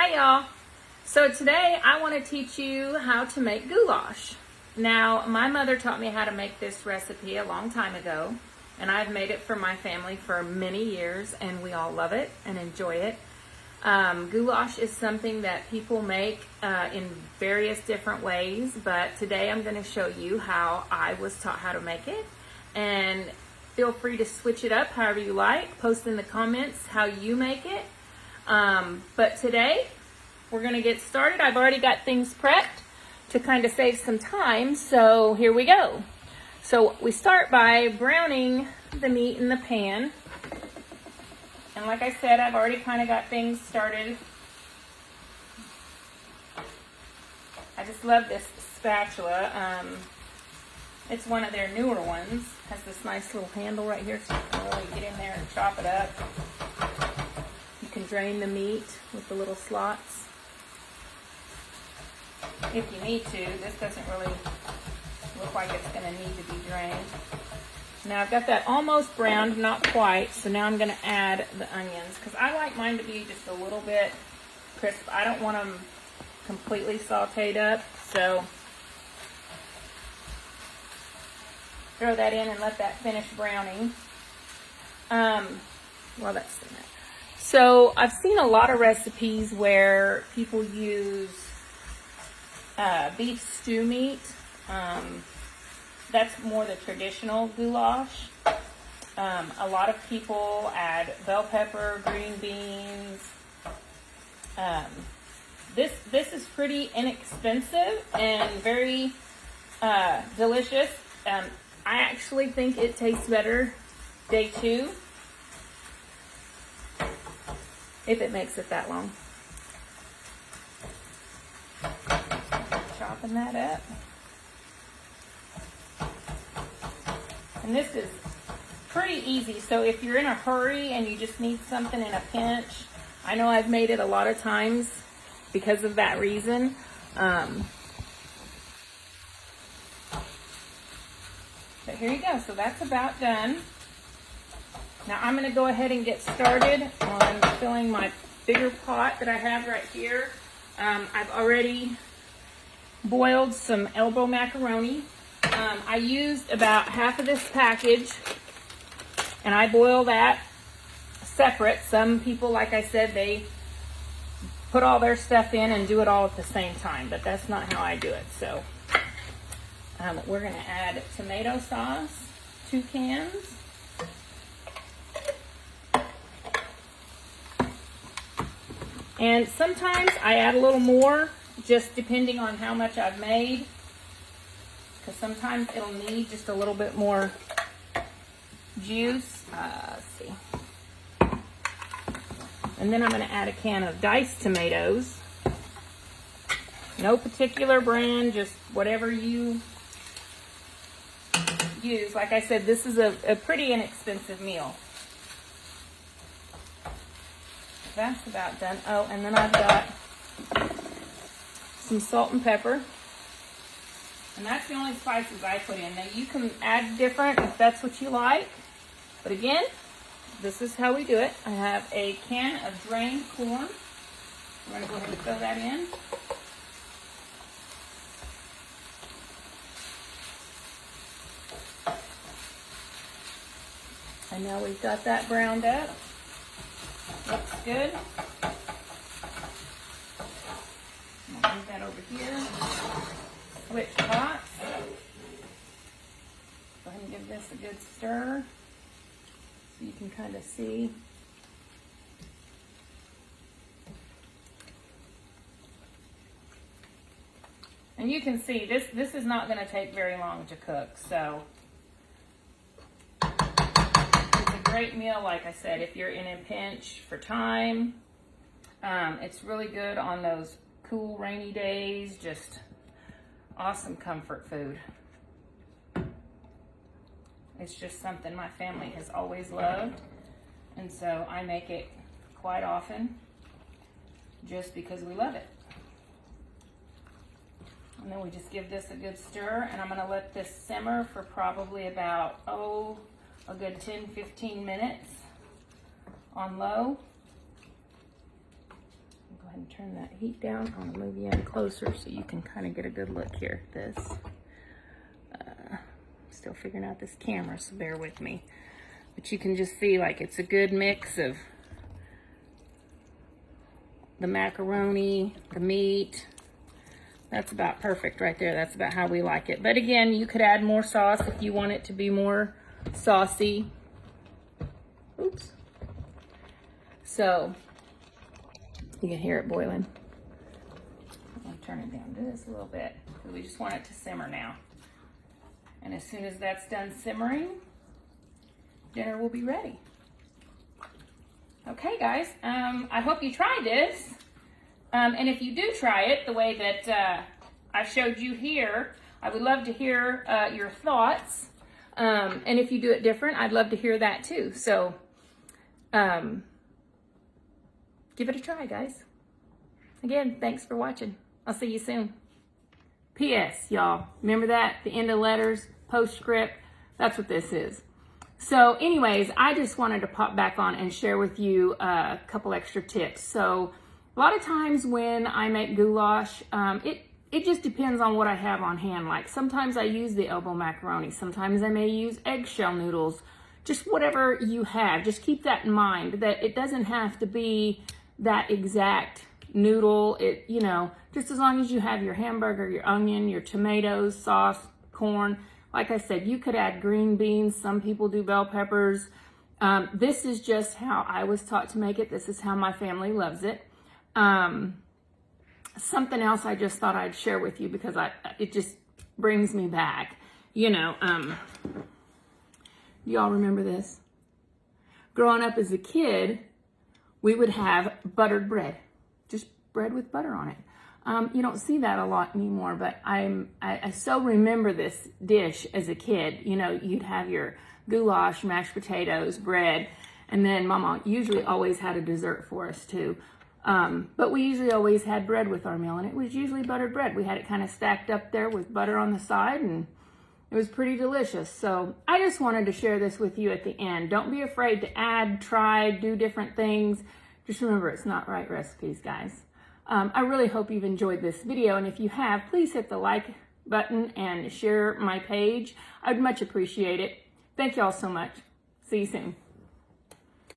Hi y'all. So today I want to teach you how to make goulash. Now my mother taught me how to make this recipe a long time ago, and I've made it for my family for many years and we all love it and enjoy it. Goulash is something that people make in various different ways, but today I'm going to show you how I was taught how to make it, and feel free to switch it up however you like. Post in the comments how you make it. But today we're going to get started. I've already got things prepped to kind of save some time, so here we go. So we start by browning the meat in the pan. And like I said, I've already kind of got things started. I just love this spatula. It's one of their newer ones. Has this nice little handle right here, so you can really get in there and chop it up. You can drain the meat with the little slots if you need to. This doesn't really look like it's going to need to be drained. Now I've got that almost browned, not quite, so now I'm going to add the onions, because I like mine to be just a little bit crisp. I don't want them completely sauteed up, so throw that in and let that finish browning. Well, that's in it. So I've seen a lot of recipes where people use beef stew meat. That's more the traditional goulash. A lot of people add bell pepper, green beans. This is pretty inexpensive and very delicious. I actually think it tastes better day two, if it makes it that long. Chopping that up. And this is pretty easy, so if you're in a hurry and you just need something in a pinch, I know I've made it a lot of times because of that reason. But here you go, so that's about done. Now I'm going to go ahead and get started on filling my bigger pot that I have right here. I've already boiled some elbow macaroni. I used about half of this package, and I boil that separate. Some people, like I said, they put all their stuff in and do it all at the same time, but that's not how I do it. So we're going to add tomato sauce, 2 cans. And sometimes I add a little more, just depending on how much I've made, because sometimes it'll need just a little bit more juice. Let's see. And then I'm going to add a can of diced tomatoes. No particular brand, just whatever you use. Like I said, this is a pretty inexpensive meal. That's about done. Oh, and then I've got some salt and pepper. And that's the only spices I put in. Now you can add different if that's what you like. But again, this is how we do it. I have a can of drained corn. I'm going to go ahead and fill that in. And now we've got that browned up. Looks good. I'll move that over here. Switch pots. Go ahead and give this a good stir so you can kind of see. And you can see this is not going to take very long to cook, so it's a great meal, like I said, if you're in a pinch for time. It's really good on those cool rainy days, just awesome comfort food. It's just something my family has always loved, and so I make it quite often just because we love it. And then we just give this a good stir, and I'm going to let this simmer for probably about, a good 10-15 minutes on low. Go ahead and turn that heat down. I'm gonna move you in closer so you can kind of get a good look here at this. Still figuring out this camera, so bear with me. But you can just see like it's a good mix of the macaroni, the meat. That's about perfect right there. That's about how we like it. But again, you could add more sauce if you want it to be more saucy. Oops. So you can hear it boiling. I'm gonna turn it down just a little bit because we just want it to simmer now. And as soon as that's done simmering, dinner will be ready. Okay, guys, I hope you try this. And if you do try it the way that I showed you here, I would love to hear your thoughts. And if you do it different, I'd love to hear that too. So give it a try, guys. Again, thanks for watching. I'll see you soon. P.S. y'all, remember that? The end of letters, postscript, that's what this is. So anyways, I just wanted to pop back on and share with you a couple extra tips. So a lot of times when I make goulash, it just depends on what I have on hand. Like sometimes I use the elbow macaroni, sometimes I may use eggshell noodles, just whatever you have. Just keep that in mind that it doesn't have to be that exact noodle. It, you know, just as long as you have your hamburger, your onion, your tomatoes, sauce, corn. Like I said, you could add green beans. Some people do bell peppers. This is just how I was taught to make it. This is how my family loves it. Something else I just thought I'd share with you because it just brings me back. You know, do y'all remember this? Growing up as a kid, we would have buttered bread, just bread with butter on it. You don't see that a lot anymore, but I so remember this dish as a kid. You know, you'd have your goulash, mashed potatoes, bread, and then Mama usually always had a dessert for us too. But we usually always had bread with our meal, and it was usually buttered bread. We had it kind of stacked up there with butter on the side, and it was pretty delicious. So I just wanted to share this with you at the end. Don't be afraid to add, try, do different things. Just remember, it's not right recipes, guys. I really hope you've enjoyed this video, and if you have, please hit the like button and share my page. I'd much appreciate it. Thank you all so much. See you soon.